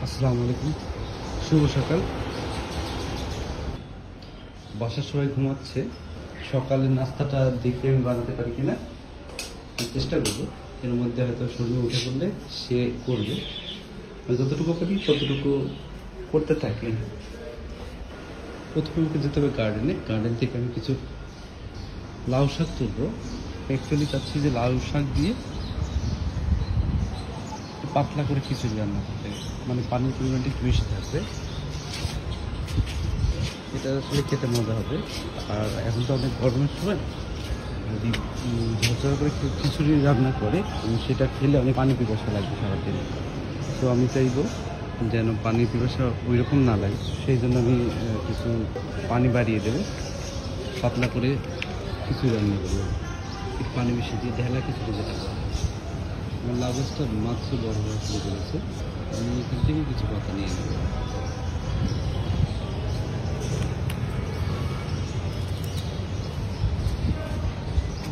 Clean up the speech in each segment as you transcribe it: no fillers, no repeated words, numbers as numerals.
আসসালামু আলাইকুম, শুভ সকাল। বাসার সবাই ঘুমাচ্ছে। সকালের নাস্তাটা দেখে আমি বানাতে পারি কিনা চেষ্টা করবো। এর মধ্যে হয়তো শরীরে উঠে পড়লে সে করবে। আমি যতটুকু পারি ততটুকু করতে থাকি। প্রথমে আমাকে যেতে হবে গার্ডেনে। গার্ডেন থেকে আমি কিছু লাউ শাক তুলবো। অ্যাকচুয়ালি চাচ্ছি যে লাউ শাক দিয়ে পাতলা করে খিচুড়ি রান্না করতে, মানে পানির পরিমাণটা একটু বেশি থাকবে। এটা আসলে খেতে মজা হবে। আর এখন তো অনেক গরমের সময়, যদি ঝরঝর করে খিচুড়ি রান্না করে সেটা খেলে অনেক পানি পিপাসা লাগবে সারাদিন। তো আমি চাইবো যেন পানি পিপাসা ওই রকম না লাগে, সেই জন্য আমি কিছু পানি বাড়িয়ে দেবো, পাতলা করে খিচুড়ি রান্না করবো। একটু পানি বেশি দিয়ে ঢেলা খিচুড়ি যেটা করে। আমার লাউ গাছটা মাত্র বড় হওয়া শুরু করেছে। আমি এখান থেকে কিছু পাতা নিয়ে নেব।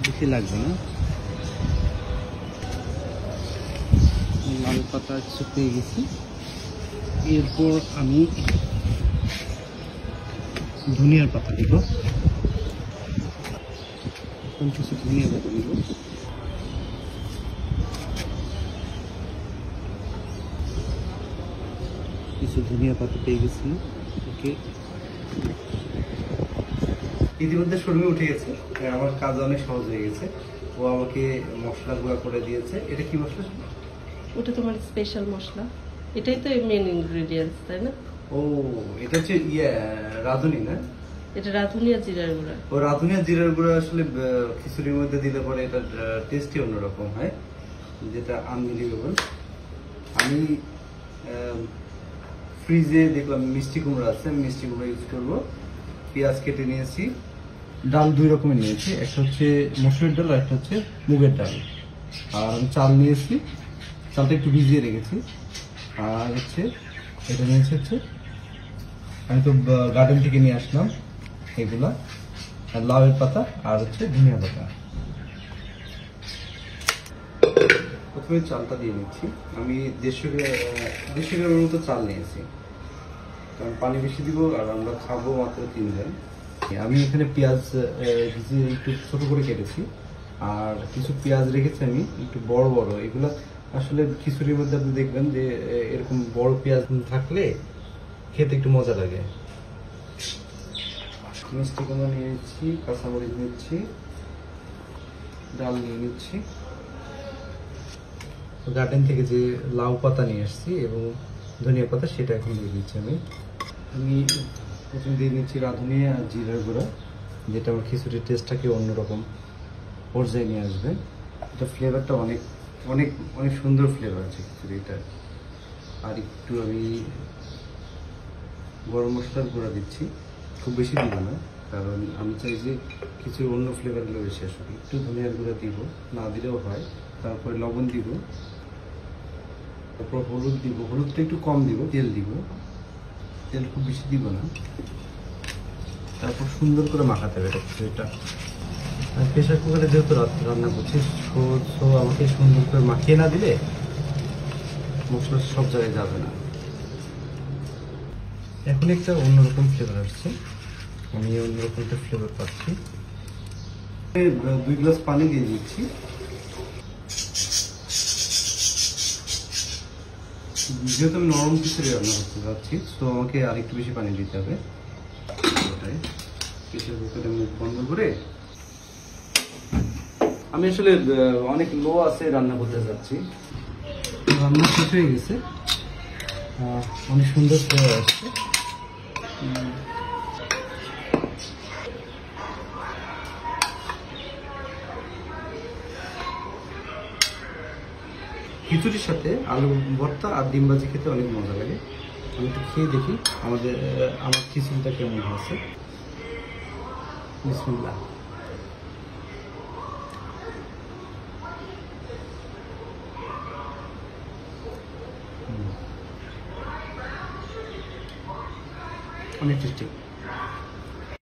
বেশি লাগবে না। লাউ পাতা কিছু পেয়ে গেছি। এরপর আমি ধনিয়ার পাতা দিব। কিছু ধনিয়া পাতা দিব। কিছু ধনিয়া পাতা পেয়ে গেছি। ওকে, ইতিমধ্যে শর্মি উঠে গেছে। আমার কাজ অনেক সহজ হয়ে গেছে। ও আমাকে মশলা গুঁড়া করে দিয়েছে। এটা কি মশলা? ওটা তোমার স্পেশাল মশলা। এটাই তো মেন ইনগ্রেডিয়েন্টস, তাই না? ও, এটা হচ্ছে রাঁধুনি না? এটা রাঁধুনি আর জিরার গুঁড়া। ও, রাঁধুনি আর জিরার গুঁড়া আসলে খিচুড়ির মধ্যে দিলে পরে এটা টেস্টই অন্যরকম হয়, যেটা আনবিলিভেবল। আমি ফ্রিজে দেখলাম মিষ্টি কুমড়া আছে, আমি মিষ্টি কুমড়া ইউজ করবো। পেঁয়াজ কেটে নিয়েছি। ডাল দুই রকমের নিয়েছি, একটা হচ্ছে মসুরের ডাল আর একটা হচ্ছে মুগের ডাল। আর আমি চাল নিয়েছি, চালটা একটু ভিজিয়ে রেখেছি। আর হচ্ছে এটা নিয়েছি হচ্ছে, আমি তো গার্ডেন থেকে নিয়ে আসলাম এগুলা, আর লাউয়ের পাতা আর হচ্ছে ধনিয়া পাতা। প্রথমে চালটা দিয়ে নিচ্ছি। আমি 150 গ্রামের মতো চাল নিয়েছি, কারণ পানি বেশি দিব আর আমরা খাবো মাত্র 3 জন। আমি এখানে পেঁয়াজ একটু ছোট করে কেটেছি, আর কিছু পেঁয়াজ রেখেছি আমি একটু বড় বড়। এগুলো আসলে খিচুড়ির মধ্যে আপনি দেখবেন যে এরকম বড় পেঁয়াজ থাকলে খেতে একটু মজা লাগে। মিষ্টি কুমড়া নিয়ে নিচ্ছি, কাঁচামরিচ নিচ্ছি, ডাল নিয়ে নিচ্ছি। গার্ডেন থেকে যে লাউ পাতা নিয়ে আসছি এবং ধনিয়া পাতা, সেটা এখন দিয়ে দিচ্ছি। আমি প্রথমে দিয়ে নিচ্ছি রাঁধুনি আর জিরার গুঁড়া, যেটা আমার খিচুড়ির টেস্টটাকে অন্যরকম পর্যায়ে নিয়ে আসবে। এটা ফ্লেভারটা অনেক অনেক অনেক সুন্দর ফ্লেভার আছে খিচুড়িটা। আর একটু আমি গরম মশলার গুঁড়া দিচ্ছি, খুব বেশি দিব না, কারণ আমি চাই যে কিছু অন্য ফ্লেভারগুলো বেশি আসবে। একটু ধনিয়ার গুঁড়া দিব, না দিলেও হয়। তারপরে লবণ দিব, তারপর হলুদ দিব। হলুদটা একটু কম দিব। তেল দিব, তেল খুব বেশি দিব না। তারপর সুন্দর করে মাখাতে হবে এটা। আর প্রেশার কুকারে যেহেতু রান্না করছি, আমাকে সুন্দর করে মাখিয়ে না দিলে মশলা সব জায়গায় যাবে না। এখন একটা অন্যরকম ফ্লেভার আসছে, আমি অন্যরকম একটা ফ্লেভার পাচ্ছি। 2 গ্লাস পানি দিয়ে দিচ্ছি। যেহেতু আমি নরম খিচুড়ি রান্না করতে যাচ্ছি, তো আমাকে আরেকটু বেশি পানি দিতে হবে। প্রেসার কুকারে মুখ বন্ধ করে আমি আসলে অনেক লো আছে রান্না করতে যাচ্ছি। রান্না শেষ হয়ে গেছে, অনেক সুন্দর ফ্লেভার আসছে। খিচুড়ির সাথে আলু ভর্তা আর ডিম ভাজি খেতে অনেক মজা লাগে। আমি একটু খেয়ে দেখি আমার খিচুড়িটা কেমন হয়েছে। বিসমিল্লাহ। অনেক টেস্টি।